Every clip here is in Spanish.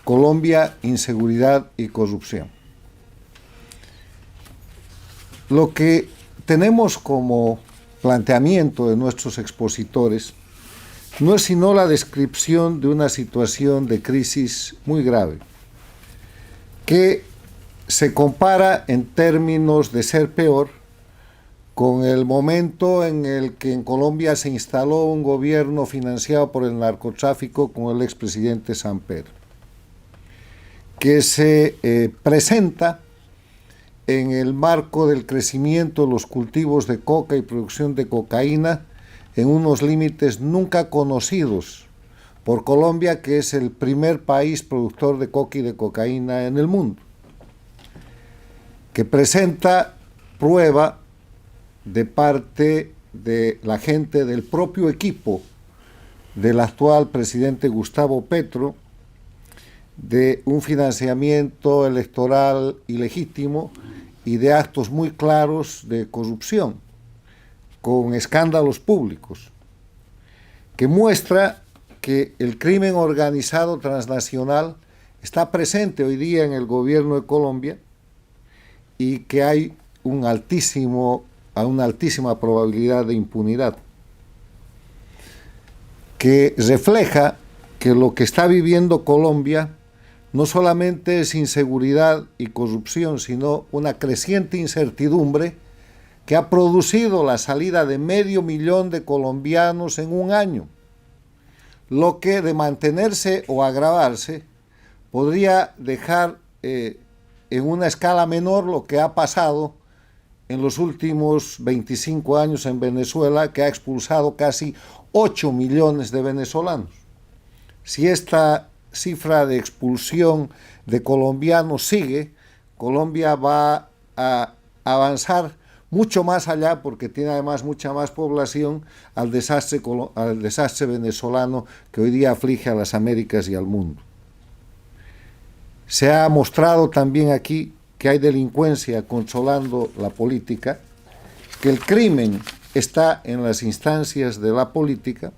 Colombia, inseguridad y corrupción. Lo que tenemos como planteamiento de nuestros expositores no es sino la descripción de una situación de crisis muy grave, que se compara en términos de ser peor con el momento en el que en Colombia se instaló un gobierno financiado por el narcotráfico con el expresidente Samper, que se presenta en el marco del crecimiento de los cultivos de coca y producción de cocaína en unos límites nunca conocidos por Colombia, que es el primer país productor de coca y de cocaína en el mundo, que presenta prueba de parte de la gente del propio equipo del actual presidente Gustavo Petro de un financiamiento electoral ilegítimo y de actos muy claros de corrupción, con escándalos públicos, que muestra que el crimen organizado transnacional está presente hoy día en el gobierno de Colombia y que hay una altísima probabilidad de impunidad, que refleja que lo que está viviendo Colombia no solamente es inseguridad y corrupción, sino una creciente incertidumbre que ha producido la salida de 500.000 de colombianos en un año, lo que de mantenerse o agravarse podría dejar en una escala menor lo que ha pasado en los últimos 25 años en Venezuela, que ha expulsado casi 8 millones de venezolanos. Si esta cifra de expulsión de colombianos sigue, Colombia va a avanzar mucho más allá, porque tiene además mucha más población, al desastre venezolano que hoy día aflige a las Américas y al mundo. Se ha mostrado también aquí que hay delincuencia controlando la política, que el crimen está en las instancias de la política.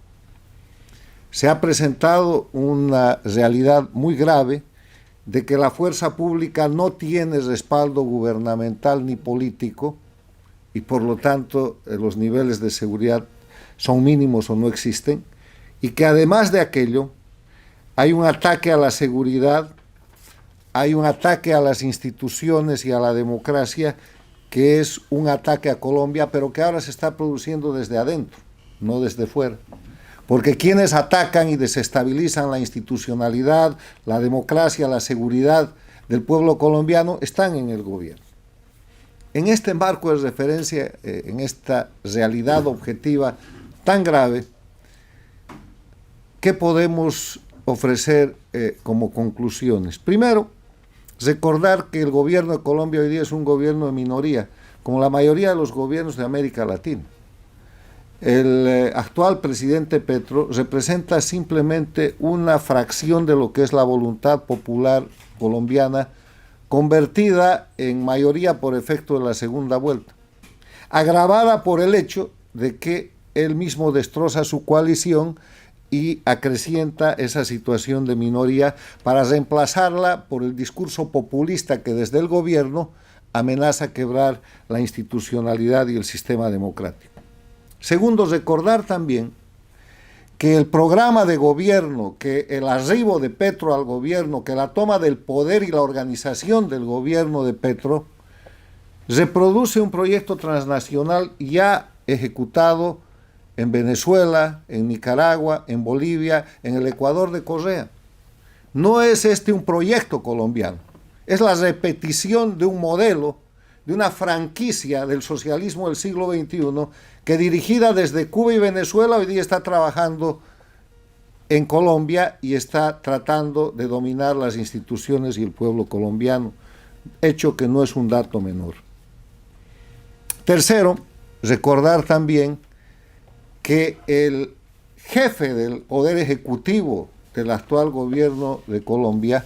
Se ha presentado una realidad muy grave de que la fuerza pública no tiene respaldo gubernamental ni político y por lo tanto los niveles de seguridad son mínimos o no existen, y que además de aquello hay un ataque a la seguridad, hay un ataque a las instituciones y a la democracia, que es un ataque a Colombia, pero que ahora se está produciendo desde adentro, no desde fuera. Porque quienes atacan y desestabilizan la institucionalidad, la democracia, la seguridad del pueblo colombiano están en el gobierno. En este marco de referencia, en esta realidad objetiva tan grave, ¿qué podemos ofrecer como conclusiones? Primero, recordar que el gobierno de Colombia hoy día es un gobierno de minoría, como la mayoría de los gobiernos de América Latina. El actual presidente Petro representa simplemente una fracción de lo que es la voluntad popular colombiana, convertida en mayoría por efecto de la segunda vuelta, agravada por el hecho de que él mismo destroza su coalición y acrecienta esa situación de minoría para reemplazarla por el discurso populista que desde el gobierno amenaza quebrar la institucionalidad y el sistema democrático. Segundo, recordar también que el programa de gobierno, que el arribo de Petro al gobierno, que la toma del poder y la organización del gobierno de Petro, reproduce un proyecto transnacional ya ejecutado en Venezuela, en Nicaragua, en Bolivia, en el Ecuador de Correa. No es este un proyecto colombiano, es la repetición de un modelo, de una franquicia del socialismo del siglo XXI, que dirigida desde Cuba y Venezuela hoy día está trabajando en Colombia y está tratando de dominar las instituciones y el pueblo colombiano, hecho que no es un dato menor. Tercero, recordar también que el jefe del Poder Ejecutivo del actual gobierno de Colombia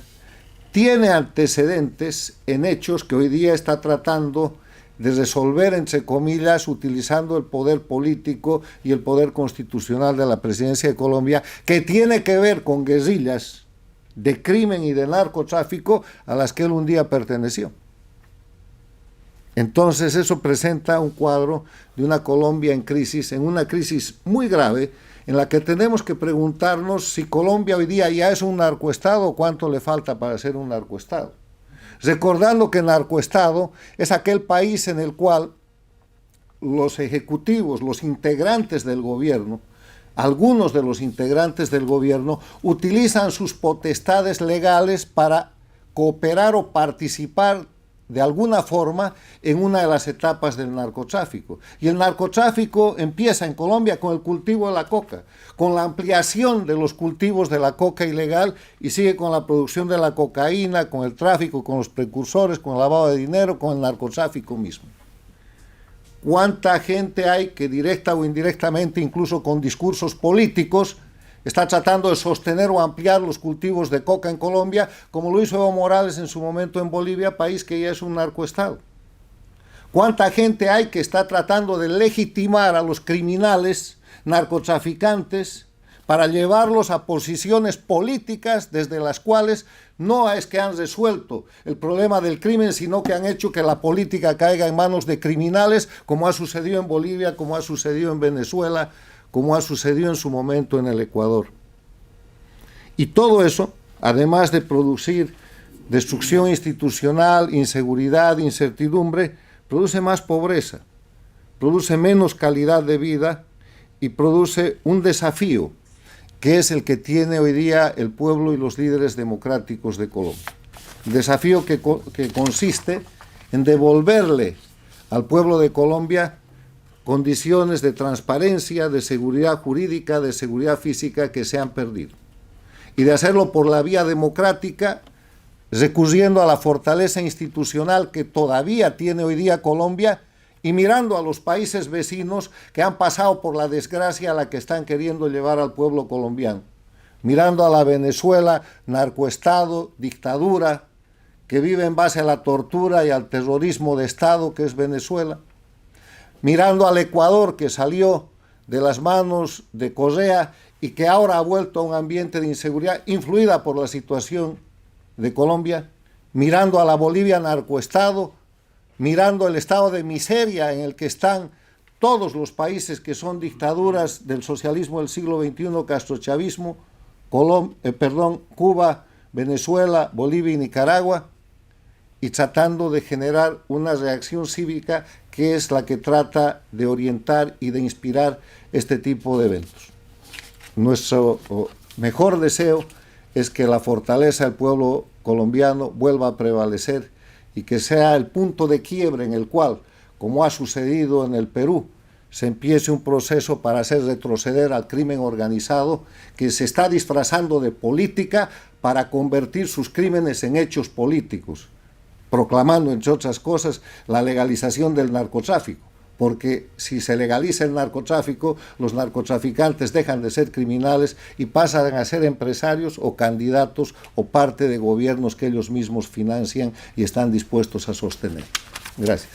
tiene antecedentes en hechos que hoy día está tratando de resolver, entre comillas, utilizando el poder político y el poder constitucional de la presidencia de Colombia, que tiene que ver con guerrillas de crimen y de narcotráfico a las que él un día perteneció. Entonces eso presenta un cuadro de una Colombia en crisis, en una crisis muy grave, en la que tenemos que preguntarnos si Colombia hoy día ya es un narcoestado o cuánto le falta para ser un narcoestado. Recordando que narcoestado es aquel país en el cual los ejecutivos, los integrantes del gobierno, algunos de los integrantes del gobierno utilizan sus potestades legales para cooperar o participar de alguna forma en una de las etapas del narcotráfico. Y el narcotráfico empieza en Colombia con el cultivo de la coca, con la ampliación de los cultivos de la coca ilegal, y sigue con la producción de la cocaína, con el tráfico, con los precursores, con el lavado de dinero, con el narcotráfico mismo. ¿Cuánta gente hay que directa o indirectamente, incluso con discursos políticos, está tratando de sostener o ampliar los cultivos de coca en Colombia, como lo hizo Evo Morales en su momento en Bolivia, país que ya es un narcoestado? ¿Cuánta gente hay que está tratando de legitimar a los criminales narcotraficantes para llevarlos a posiciones políticas desde las cuales no es que han resuelto el problema del crimen, sino que han hecho que la política caiga en manos de criminales, como ha sucedido en Bolivia, como ha sucedido en Venezuela, como ha sucedido en su momento en el Ecuador? Y todo eso, además de producir destrucción institucional, inseguridad, incertidumbre, produce más pobreza, produce menos calidad de vida y produce un desafío, que es el que tiene hoy día el pueblo y los líderes democráticos de Colombia. Un desafío que consiste en devolverle al pueblo de Colombia condiciones de transparencia, de seguridad jurídica, de seguridad física que se han perdido. Y de hacerlo por la vía democrática, recurriendo a la fortaleza institucional que todavía tiene hoy día Colombia, y mirando a los países vecinos que han pasado por la desgracia a la que están queriendo llevar al pueblo colombiano. Mirando a la Venezuela, narcoestado, dictadura, que vive en base a la tortura y al terrorismo de Estado que es Venezuela. Mirando al Ecuador, que salió de las manos de Correa y que ahora ha vuelto a un ambiente de inseguridad influida por la situación de Colombia. Mirando a la Bolivia, narcoestado, mirando el estado de miseria en el que están todos los países que son dictaduras del socialismo del siglo XXI, castrochavismo, Cuba, Venezuela, Bolivia y Nicaragua, y tratando de generar una reacción cívica que es la que trata de orientar y de inspirar este tipo de eventos. Nuestro mejor deseo es que la fortaleza del pueblo colombiano vuelva a prevalecer y que sea el punto de quiebre en el cual, como ha sucedido en el Perú, se empiece un proceso para hacer retroceder al crimen organizado que se está disfrazando de política para convertir sus crímenes en hechos políticos, proclamando, entre otras cosas, la legalización del narcotráfico. Porque si se legaliza el narcotráfico, los narcotraficantes dejan de ser criminales y pasan a ser empresarios o candidatos o parte de gobiernos que ellos mismos financian y están dispuestos a sostener. Gracias.